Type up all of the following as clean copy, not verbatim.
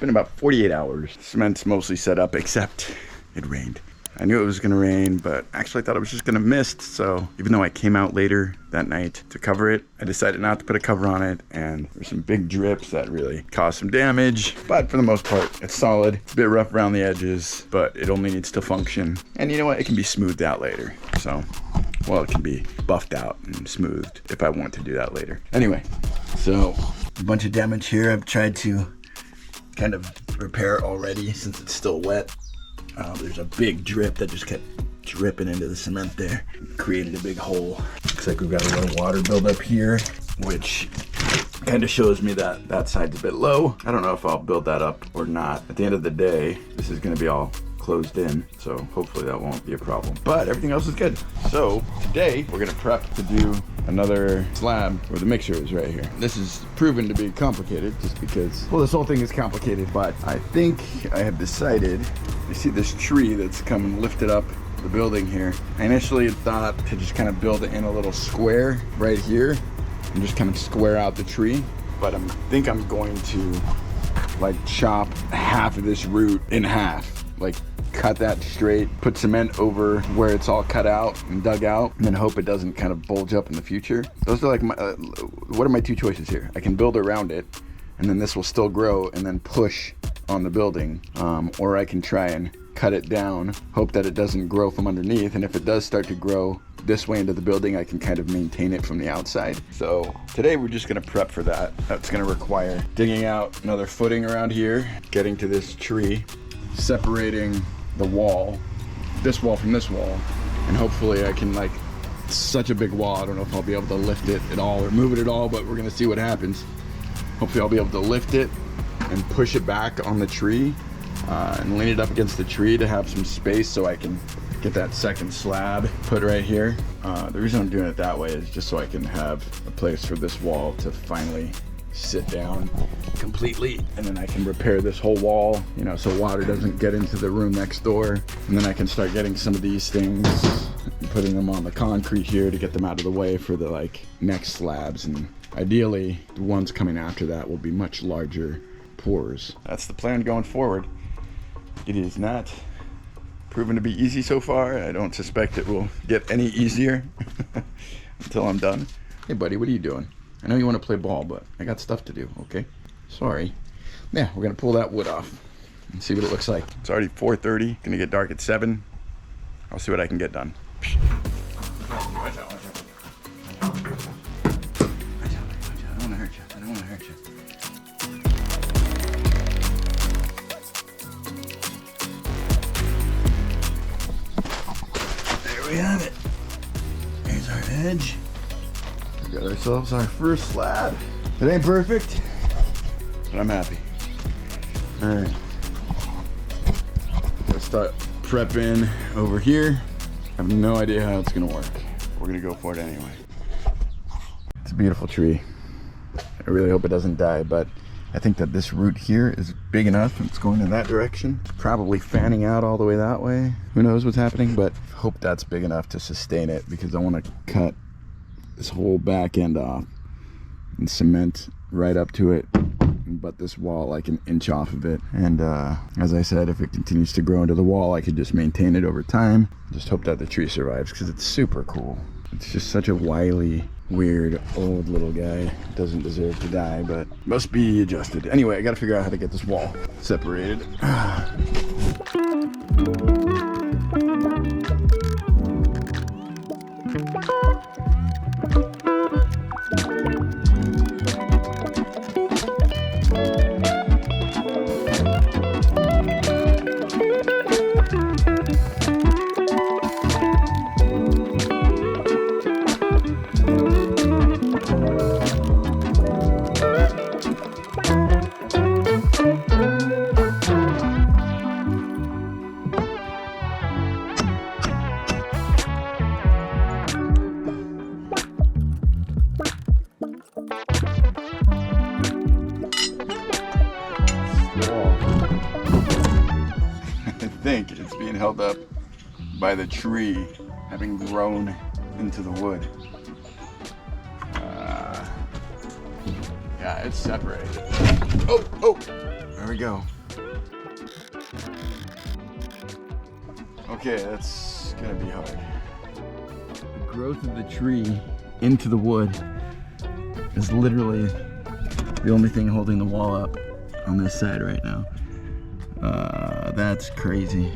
been about 48 hours. Cement's mostly set up, except it rained. I knew it was gonna rain, but actually I thought it was just gonna mist. So even though I came out later that night to cover it, I decided not to put a cover on it. And there's some big drips that really caused some damage. But for the most part, it's solid. It's a bit rough around the edges, but it only needs to function. And you know what? It can be smoothed out later. So, well, it can be buffed out and smoothed if I want to do that later. Anyway, so a bunch of damage here. I've tried to kind of repair already since it's still wet. There's a big drip that just kept dripping into the cement there. Created a big hole. Looks like we've got a little water buildup here, which kind of shows me that that side's a bit low. I don't know if I'll build that up or not. At the end of the day, this is going to be all closed in, so hopefully that won't be a problem. But everything else is good. So today we're going to prep to do another slab where the mixer is right here. This is proven to be complicated just because, well, this whole thing is complicated, but I think I have decided, you see this tree that's come and lifted up the building here. I initially thought to just kind of build it in a little square right here and just kind of square out the tree, but I think I'm going to like chop half of this root in half, like cut that straight, put cement over where it's all cut out and dug out, and then hope it doesn't kind of bulge up in the future. Those are like my, what are my two choices here? I can build around it, and then this will still grow and then push on the building, or I can try and cut it down, hope that it doesn't grow from underneath, and if it does start to grow this way into the building, I can kind of maintain it from the outside. So today we're just gonna prep for that. That's gonna require digging out another footing around here, getting to this tree, separating the wall, this wall from this wall, and hopefully I can, like, it's such a big wall, I don't know if I'll be able to lift it at all or move it at all, but we're gonna see what happens. Hopefully I'll be able to lift it and push it back on the tree and lean it up against the tree to have some space so I can get that second slab put right here. The reason I'm doing it that way is just so I can have a place for this wall to finally sit down completely, and then I can repair this whole wall, you know, so water doesn't get into the room next door. And then I can start getting some of these things and putting them on the concrete here to get them out of the way for the like next slabs, and ideally the ones coming after that will be much larger pours. That's the plan going forward. It is not proven to be easy so far. I don't suspect it will get any easier until I'm done. Hey buddy, what are you doing? I know you want to play ball, but I got stuff to do, okay? Sorry. Yeah, we're gonna pull that wood off and see what it looks like. It's already 4:30, gonna get dark at 7. I'll see what I can get done. I don't wanna hurt you, I don't wanna hurt you. There we have it. Here's our edge. We got ourselves our first slab. It ain't perfect, but I'm happy. All right, let's start prepping over here. I have no idea how it's gonna work. We're gonna go for it anyway. It's a beautiful tree. I really hope it doesn't die, but I think that this root here is big enough. It's going in that direction. It's probably fanning out all the way that way. Who knows what's happening, but hope that's big enough to sustain it, because I want to cut this whole back end off and cement right up to it, but this wall like an inch off of it. And as I said, if it continues to grow into the wall, I could just maintain it over time. Just hope that the tree survives, because it's super cool. It's just such a wily, weird, old little guy. Doesn't deserve to die, but must be adjusted. Anyway, I gotta figure out how to get this wall separated. It's being held up by the tree having grown into the wood. Yeah, it's separated. Oh, There we go. Okay, that's gonna be hard. The growth of the tree into the wood is literally the only thing holding the wall up on this side right now. That's crazy.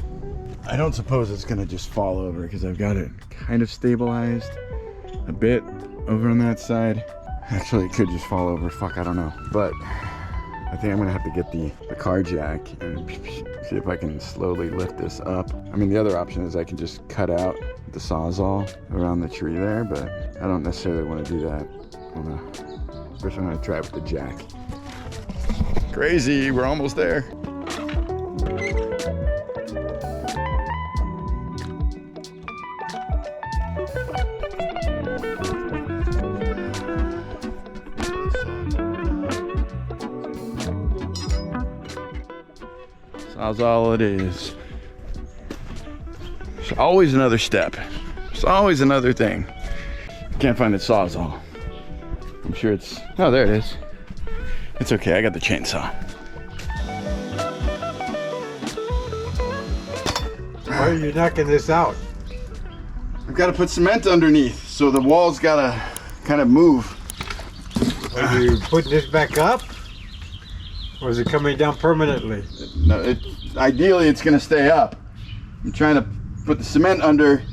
I don't suppose it's gonna just fall over because I've got it kind of stabilized a bit over on that side. Actually, it could just fall over. Fuck, I don't know. But I think I'm gonna have to get the car jack and see if I can slowly lift this up. I mean, the other option is I can just cut out the sawzall around the tree there, but I don't necessarily want to do that. First, I'm gonna try it with the jack. Crazy, we're almost there. That's all it is. There's always another step. There's always another thing. Can't find the sawzall. I'm sure it's, oh, there it is. It's okay, I got the chainsaw. Why are you knocking this out? I've got to put cement underneath, so the wall's got to kind of move. Are you putting this back up? Or is it coming down permanently? No, ideally it's gonna stay up. I'm trying to put the cement under,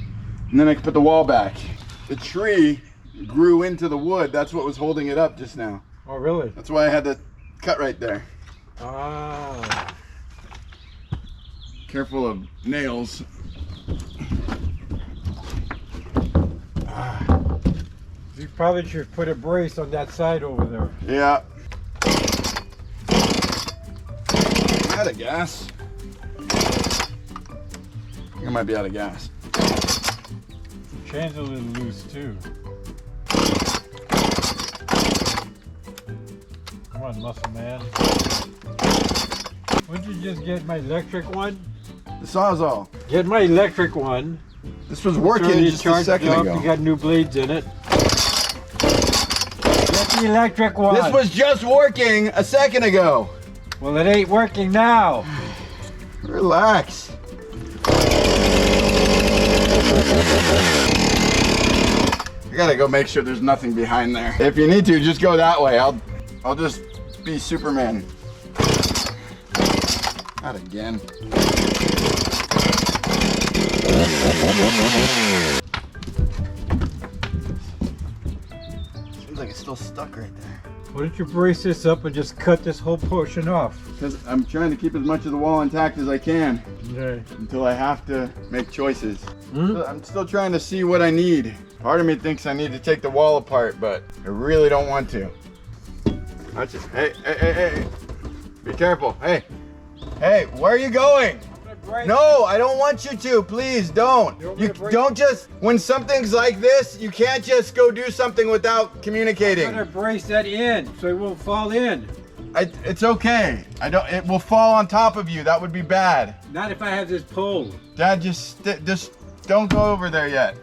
and then I can put the wall back. The tree grew into the wood. That's what was holding it up just now. Oh, really? That's why I had to cut right there. Ah. Careful of nails. You probably should put a brace on that side over there. Yeah. Out of gas. I think I might be out of gas. Chain's a little loose too. Come on, muscle man. Wouldn't you just get my electric one? The sawzall. Get my electric one. This was working just a second ago. You got new blades in it. Get the electric one. This was just working a second ago. Well, it ain't working now. Relax. I gotta go make sure there's nothing behind there. If you need to, just go that way. I'll just be Superman. Not again. Seems like it's still stuck right there. Why don't you brace this up and just cut this whole portion off? Because I'm trying to keep as much of the wall intact as I can. Okay. Until I have to make choices. Hmm? I'm still trying to see what I need. Part of me thinks I need to take the wall apart, but I really don't want to. Watch it. Hey. Be careful. Hey, where are you going? No, I don't want you to. Please don't. You don't just, when something's like this, you can't just go do something without communicating. I'm gonna brace that in so it won't fall in. It's okay. It will fall on top of you. That would be bad. Not if I have this pole. Dad, just don't go over there yet.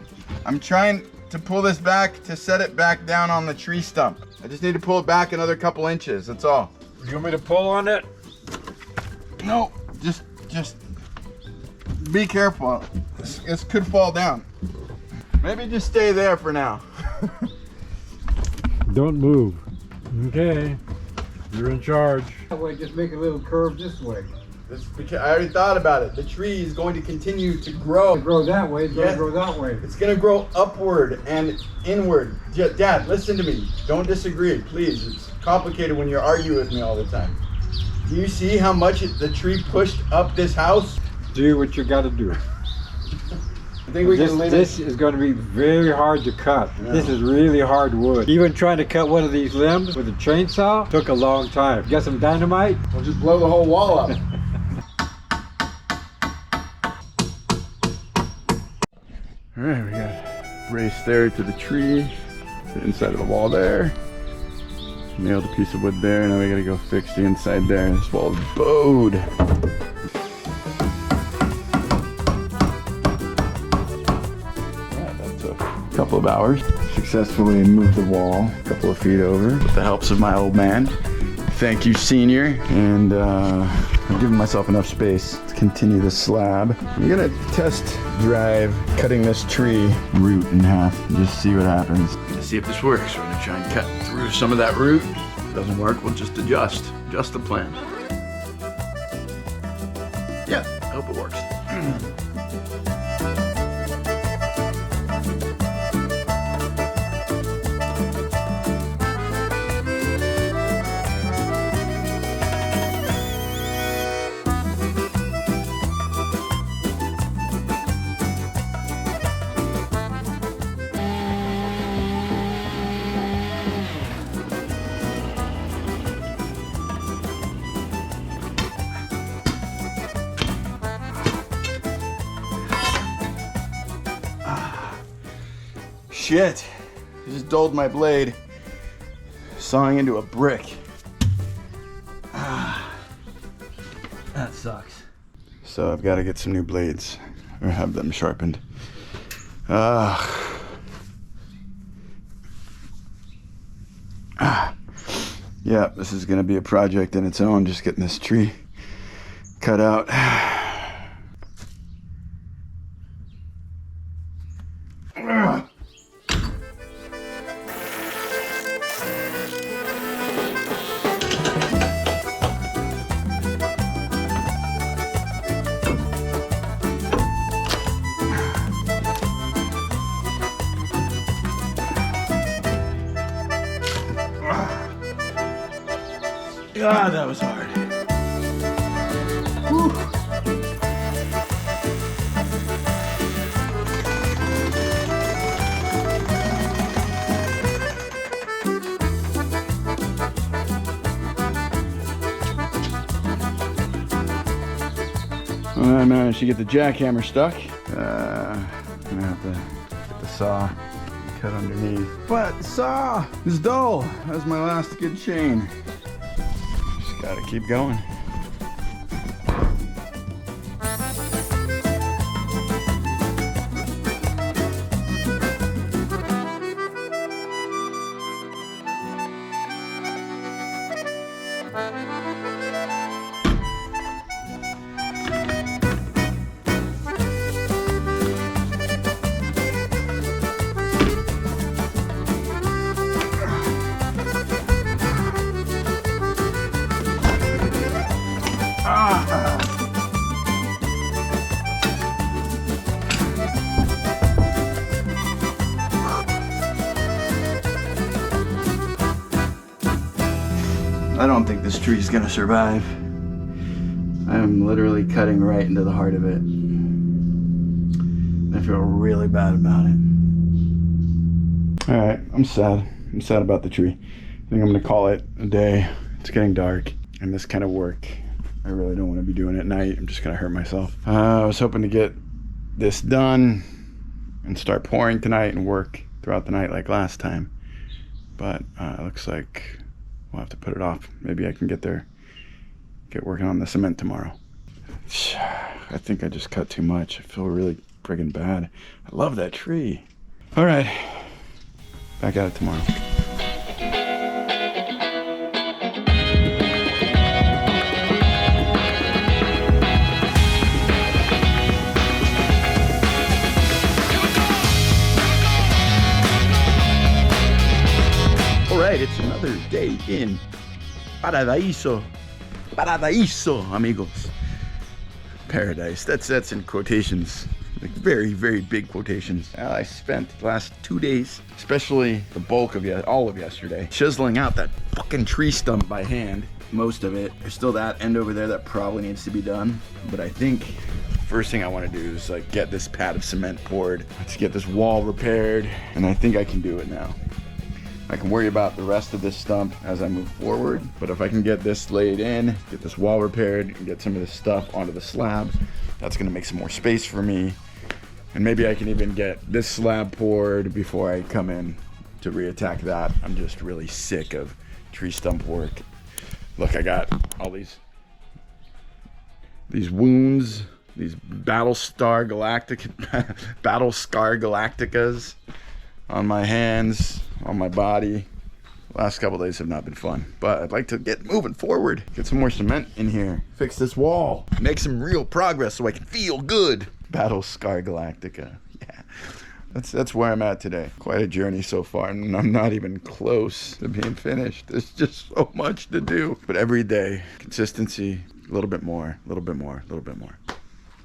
I'm trying to pull this back to set it back down on the tree stump. I just need to pull it back another couple inches. That's all. You want me to pull on it? No, just be careful. This could fall down. Maybe just stay there for now. Don't move. Okay. You're in charge. That way, just make a little curve this way. I already thought about it. The tree is going to continue to grow. It's grow that way, it's going to grow that way. It's going to grow upward and inward. Dad, listen to me. Don't disagree, please. It's complicated when you argue with me all the time. Do you see how much the tree pushed up this house? Do what you got to do. I think we can leave this is going to be very hard to cut. Yeah. This is really hard wood. Even trying to cut one of these limbs with a chainsaw took a long time. You got some dynamite? We'll just blow the whole wall up. All right, we got brace there to the tree, the inside of the wall there. Nailed a piece of wood there. Now we gotta go fix the inside there. This wall is bowed. That took a couple of hours. Successfully moved the wall a couple of feet over with the helps of my old man. thank you, senior. And I've given myself enough space to continue the slab. I'm gonna test drive cutting this tree root in half and just see what happens. Let's see if this works. We're gonna try and cut through some of that root. If it doesn't work, we'll just adjust the plan. Yeah, I hope it works. Shit, I just dulled my blade, sawing into a brick. That sucks. So I've got to get some new blades, or have them sharpened. Yeah, this is gonna be a project in its own, just getting this tree cut out. God, that was hard. Whew. Well, I managed to get the jackhammer stuck. I'm gonna have to get the saw cut underneath. But the saw is dull. That was my last good chain. Gotta keep going. I don't think this tree is gonna survive. I'm literally cutting right into the heart of it. I feel really bad about it. All right, I'm sad. I'm sad about the tree. I think I'm gonna call it a day. It's getting dark, and this kind of work, I really don't want to be doing at night. I'm just gonna hurt myself. I was hoping to get this done and start pouring tonight and work throughout the night like last time. But it looks like we'll have to put it off. Maybe I can get working on the cement tomorrow. I think I just cut too much. I feel really friggin' bad. I love that tree. All right, back at it tomorrow. Alright, it's another day in Paradiso, amigos. Paradise. That's in quotations, like very, very big quotations. I spent the last 2 days, especially the bulk of all of yesterday, chiseling out that fucking tree stump by hand. Most of it. There's still that end over there that probably needs to be done. But I think first thing I want to do is like get this pad of cement poured. Let's get this wall repaired, and I think I can do it now. I can worry about the rest of this stump as I move forward, but if I can get this laid in, get this wall repaired, and get some of this stuff onto the slab, that's gonna make some more space for me. And maybe I can even get this slab poured before I come in to reattack that. I'm just really sick of tree stump work. Look, I got all these wounds, these battle scar galacticas on my hands, on my body. Last couple days have not been fun, but I'd like to get moving forward. Get some more cement in here. Fix this wall. Make some real progress so I can feel good. Battlescar Galactica. Yeah. That's where I'm at today. Quite a journey so far, and I'm not even close to being finished. There's just so much to do. But every day, consistency, a little bit more, a little bit more, a little bit more.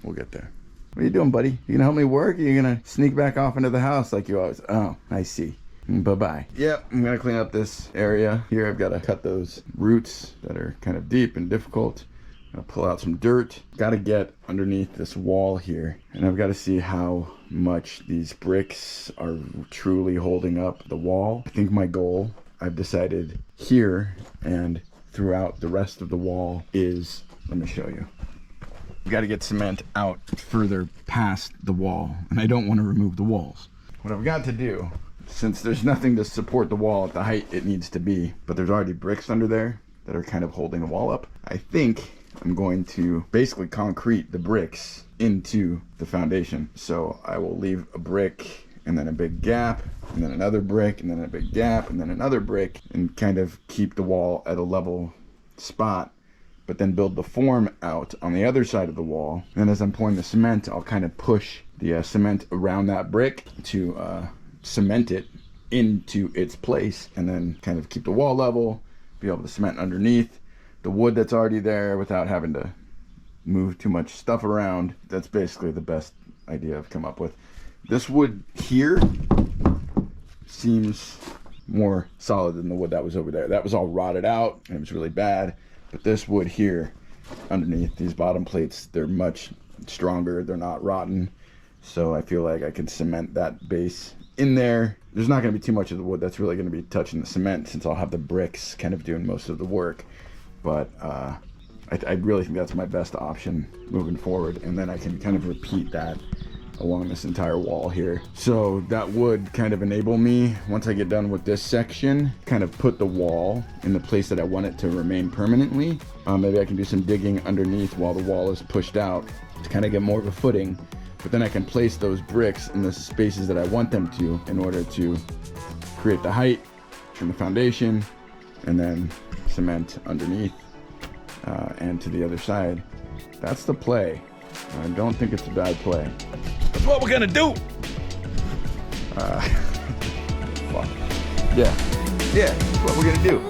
We'll get there. What are you doing, buddy? You gonna help me work, or you gonna sneak back off into the house like you always? Oh, I see. Bye-bye. Yep, I'm gonna clean up this area. Here I've gotta cut those roots that are kind of deep and difficult. I'm gonna pull out some dirt. Gotta get underneath this wall here. And I've gotta see how much these bricks are truly holding up the wall. I think my goal, I've decided here and throughout the rest of the wall is, let me show you. We gotta get cement out further past the wall. And I don't wanna remove the walls. What I've got to do, since there's nothing to support the wall at the height it needs to be, but there's already bricks under there that are kind of holding the wall up, I think I'm going to basically concrete the bricks into the foundation. So I will leave a brick and then a big gap and then another brick and then a big gap and then another brick, and kind of keep the wall at a level spot, but then build the form out on the other side of the wall. And as I'm pouring the cement, I'll kind of push the cement around that brick to cement it into its place, and then kind of keep the wall level, be able to cement underneath the wood that's already there without having to move too much stuff around. That's basically the best idea I've come up with. This wood here seems more solid than the wood that was over there. That was all rotted out and it was really bad, but this wood here underneath these bottom plates, they're much stronger, they're not rotten, so I feel like I can cement that base in there. There's not going to be too much of the wood that's really going to be touching the cement, since I'll have the bricks kind of doing most of the work. But I really think that's my best option moving forward, and then I can kind of repeat that along this entire wall here. So that would kind of enable me, once I get done with this section, kind of put the wall in the place that I want it to remain permanently. Maybe I can do some digging underneath while the wall is pushed out to kind of get more of a footing. But then I can place those bricks in the spaces that I want them to in order to create the height from the foundation, and then cement underneath and to the other side. That's the play. I don't think it's a bad play. That's what we're gonna do! Fuck. Yeah, that's what we're gonna do.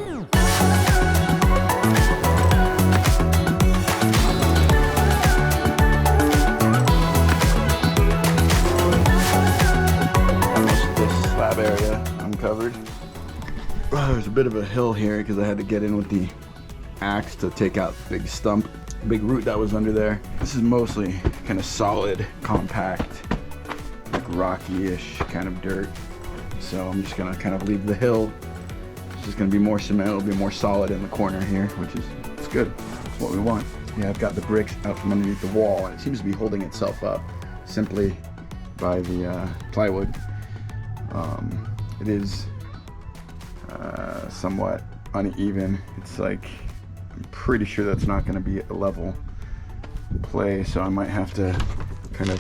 Area uncovered. Oh, there's a bit of a hill here because I had to get in with the axe to take out the big stump, big root that was under there. This is mostly kind of solid, compact, like rocky-ish kind of dirt. So I'm just gonna kind of leave the hill. It's just gonna be more cement. It'll be more solid in the corner here, which is, it's good. It's what we want. Yeah, I've got the bricks out from underneath the wall, and it seems to be holding itself up simply by the plywood. It is somewhat uneven. It's like, I'm pretty sure that's not going to be a level play, so I might have to kind of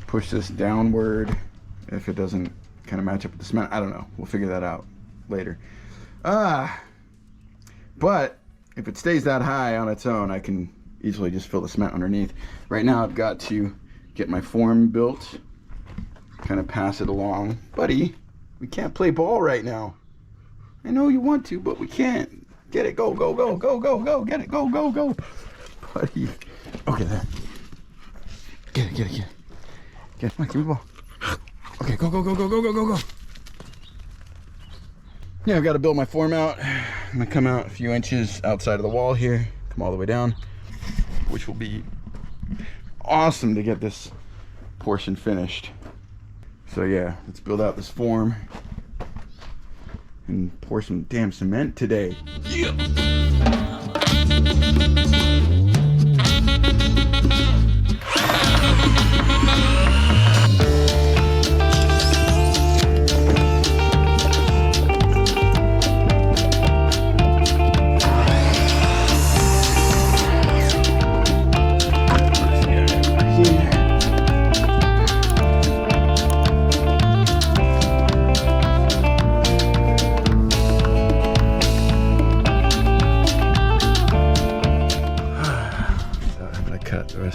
push this downward if it doesn't kind of match up with the cement. I don't know. We'll figure that out later. But if it stays that high on its own, I can easily just fill the cement underneath. Right now I've got to get my form built, kind of pass it along. Buddy, we can't play ball right now. I know you want to, but we can't. Get it, go, go, go, go, go, go, get it, go, go, go. Buddy. Okay, there. Get it, get it, get it. Get it, come on, give me the ball. Okay, go, go, go, go, go, go, go, go. Yeah, I've got to build my form out. I'm gonna come out a few inches outside of the wall here, come all the way down, which will be awesome to get this portion finished. So yeah, let's build out this form and pour some damn cement today. Yeah.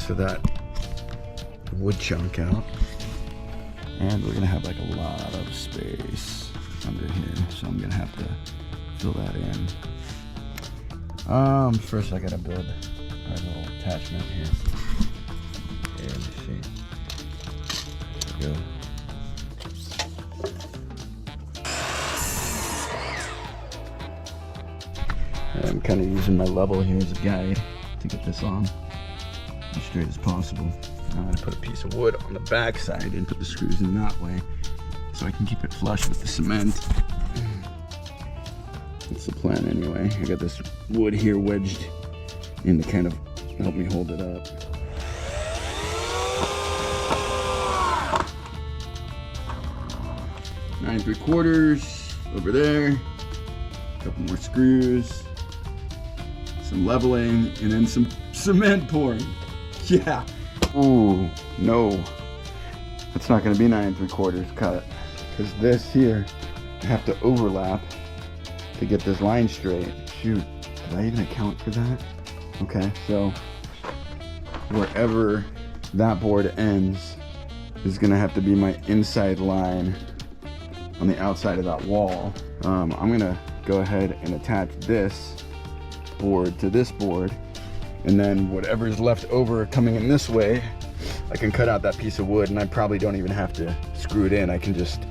most of that wood chunk out. And we're gonna have like a lot of space under here, so I'm gonna have to fill that in. First I gotta build our little attachment here. Okay, let me see. There we go. I'm kind of using my level here as a guide to get this on as straight as possible. I'm going to put a piece of wood on the back side and put the screws in that way so I can keep it flush with the cement. That's the plan anyway. I got this wood here wedged in to kind of help me hold it up. Nine 3/4 over there. A couple more screws. Some leveling, and then some cement pouring. Yeah. Ooh, no. That's not gonna be 9 3/4 cut. Because this here, I have to overlap to get this line straight. Shoot, did I even account for that? Okay, so wherever that board ends is gonna have to be my inside line on the outside of that wall. I'm gonna go ahead and attach this board to this board, and then whatever is left over coming in this way, I can cut out that piece of wood, and I probably don't even have to screw it in. I can just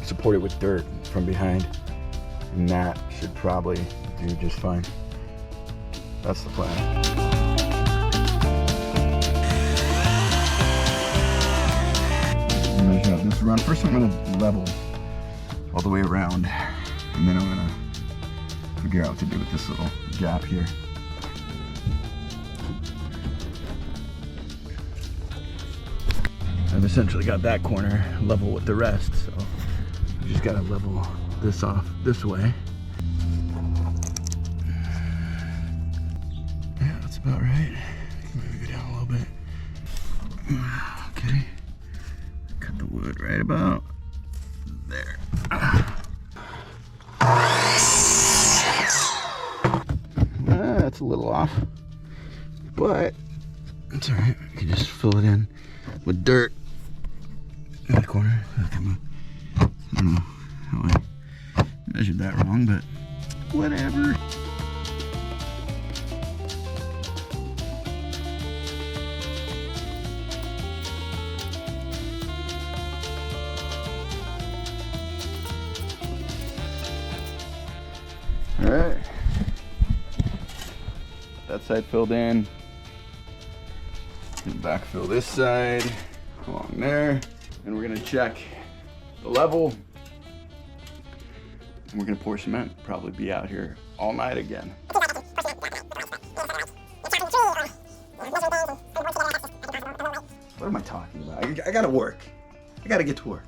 support it with dirt from behind, and that should probably do just fine. That's the plan. Measure out this around. First I'm gonna level all the way around, and then I'm gonna figure out what to do with this little gap here. I've essentially got that corner level with the rest, so I just gotta level this off this way. Yeah, that's about right. Maybe go down a little bit. Okay. Cut the wood right about there. That's a little off, but it's all right. You can just fill it in with dirt in the corner. I don't know how I measured that wrong, but whatever. All right. That side filled in. And backfill this side along there. And we're gonna check the level. And we're gonna pour cement. Probably be out here all night again. What am I talking about? I gotta work. I gotta get to work.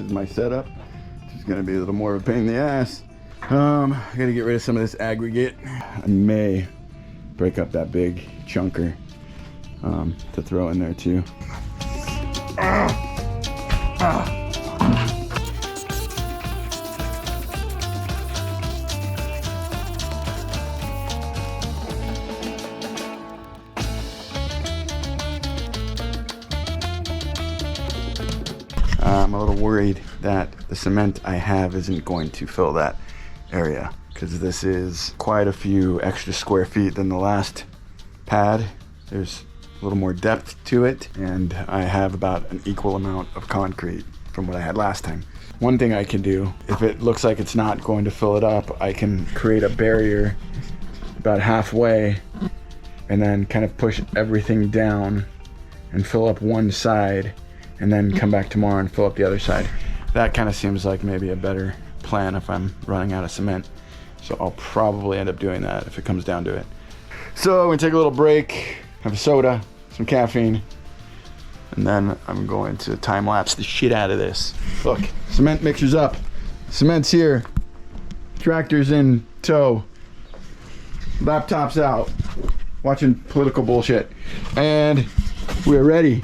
My setup. It's gonna be a little more of a pain in the ass. I gotta get rid of some of this aggregate. I may break up that big chunker to throw in there too. I'm a little worried that the cement I have isn't going to fill that area, because this is quite a few extra square feet than the last pad. There's a little more depth to it, and I have about an equal amount of concrete from what I had last time. One thing I can do, if it looks like it's not going to fill it up, I can create a barrier about halfway and then kind of push everything down and fill up one side, and then come back tomorrow and fill up the other side. That kind of seems like maybe a better plan if I'm running out of cement. So I'll probably end up doing that if it comes down to it. So I'm gonna take a little break, have a soda, some caffeine, and then I'm going to time lapse the shit out of this. Look, cement mixer's up. Cement's here. Tractor's in tow. laptops out, watching political bullshit, and we're ready